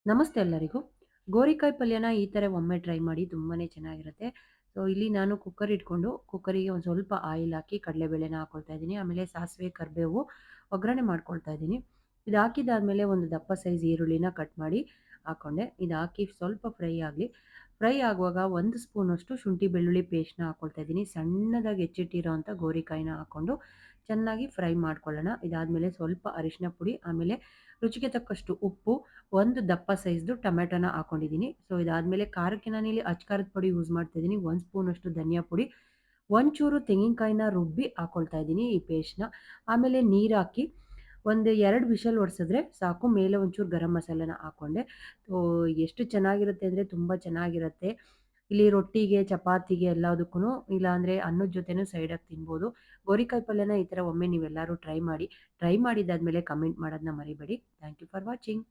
ನಮಸ್ತೆ ಎಲ್ಲರಿಗೂ. ಗೋರಿಕಾಯಿ ಪಲ್ಯನ ಈ ಥರ ಒಮ್ಮೆ ಟ್ರೈ ಮಾಡಿ ತುಂಬಾನೇ ಚೆನ್ನಾಗಿರುತ್ತೆ. ಸೊ, ಇಲ್ಲಿ ನಾನು ಕುಕ್ಕರ್ ಇಟ್ಕೊಂಡು ಕುಕ್ಕರಿಗೆ ಒಂದು ಸ್ವಲ್ಪ ಆಯಿಲ್ ಹಾಕಿ ಕಡಲೆಬೇಳೆನ ಹಾಕೊಳ್ತಾ ಇದ್ದೀನಿ. ಆಮೇಲೆ ಸಾಸಿವೆ, ಕರಿಬೇವು ಒಗ್ಗರಣೆ ಮಾಡ್ಕೊಳ್ತಾ ಇದ್ದೀನಿ. ಇದು ಹಾಕಿದಾದ್ಮೇಲೆ ಒಂದು ದಪ್ಪ ಸೈಜ್ ಈರುಳ್ಳಿನ ಕಟ್ ಮಾಡಿ ಹಾಕ್ಕೊಂಡೆ. ಇದು ಹಾಕಿ ಸ್ವಲ್ಪ ಫ್ರೈ ಆಗಲಿ. ಫ್ರೈ ಆಗುವಾಗ 1 ಸ್ಪೂನಷ್ಟು ಶುಂಠಿ ಬೆಳ್ಳುಳ್ಳಿ ಪೇಸ್ಟ್‌ನ ಹಾಕ್ಕೊಳ್ತಾ ಇದ್ದೀನಿ. ಸಣ್ಣದಾಗಿ ಹೆಚ್ಚಿಟ್ಟಿರೋಂಥ ಗೋರಿಕಾಯಿನ ಹಾಕ್ಕೊಂಡು ಚೆನ್ನಾಗಿ ಫ್ರೈ ಮಾಡ್ಕೊಳ್ಳೋಣ. ಇದಾದ್ಮೇಲೆ ಸ್ವಲ್ಪ ಅರಿಶಿನ ಪುಡಿ, ಆಮೇಲೆ ರುಚಿಗೆ ತಕ್ಕಷ್ಟು ಉಪ್ಪು, ಒಂದು ದಪ್ಪ ಸೈಜ್ದು ಟೊಮೆಟೊನ ಹಾಕೊಂಡಿದ್ದೀನಿ. ಸೊ, ಇದಾದ್ಮೇಲೆ ಖಾರಕ್ಕೆ ನಾನಿಲ್ಲಿ ಅಚ್ಚ ಖಾರದ ಪುಡಿ ಯೂಸ್ ಮಾಡ್ತಾ ಇದ್ದೀನಿ. 1 ಸ್ಪೂನಷ್ಟು ಧನಿಯಾ ಪುಡಿ, ಒಂಚೂರು ತೆಂಗಿನಕಾಯಿನ ರುಬ್ಬಿ ಹಾಕೊಳ್ತಾ ಇದ್ದೀನಿ ಈ ಪೇಸ್ಟ್‌ನ. ಆಮೇಲೆ ನೀರು ಹಾಕಿ ಒಂದು 2 ವಿಷಲ್ ಹೊಡ್ಸಿದ್ರೆ ಸಾಕು. ಮೇಲೆ ಒಂಚೂರು ಗರಂ ಮಸಾಲೆನ ಹಾಕ್ಕೊಂಡೆ. ಸೊ, ಎಷ್ಟು ಚೆನ್ನಾಗಿರುತ್ತೆ ಅಂದರೆ ತುಂಬ ಚೆನ್ನಾಗಿರುತ್ತೆ. ಇಲ್ಲಿ ರೊಟ್ಟಿಗೆ, ಚಪಾತಿಗೆ ಎಲ್ಲದಕ್ಕೂನು, ಇಲ್ಲಾಂದ್ರೆ ಅನ್ನದ ಜೊತೆನೂ ಸೈಡಾಗಿ ತಿನ್ಬೋದು. ಗೋರಿಕಾಯಿ ಪಲ್ಯನ ಈ ಥರ ಒಮ್ಮೆ ನೀವೆಲ್ಲರೂ ಟ್ರೈ ಮಾಡಿ. ಟ್ರೈ ಮಾಡಿದ್ದಾದ್ಮೇಲೆ ಕಮೆಂಟ್ ಮಾಡೋದನ್ನ ಮರಿಬೇಡಿ. Thank you for watching.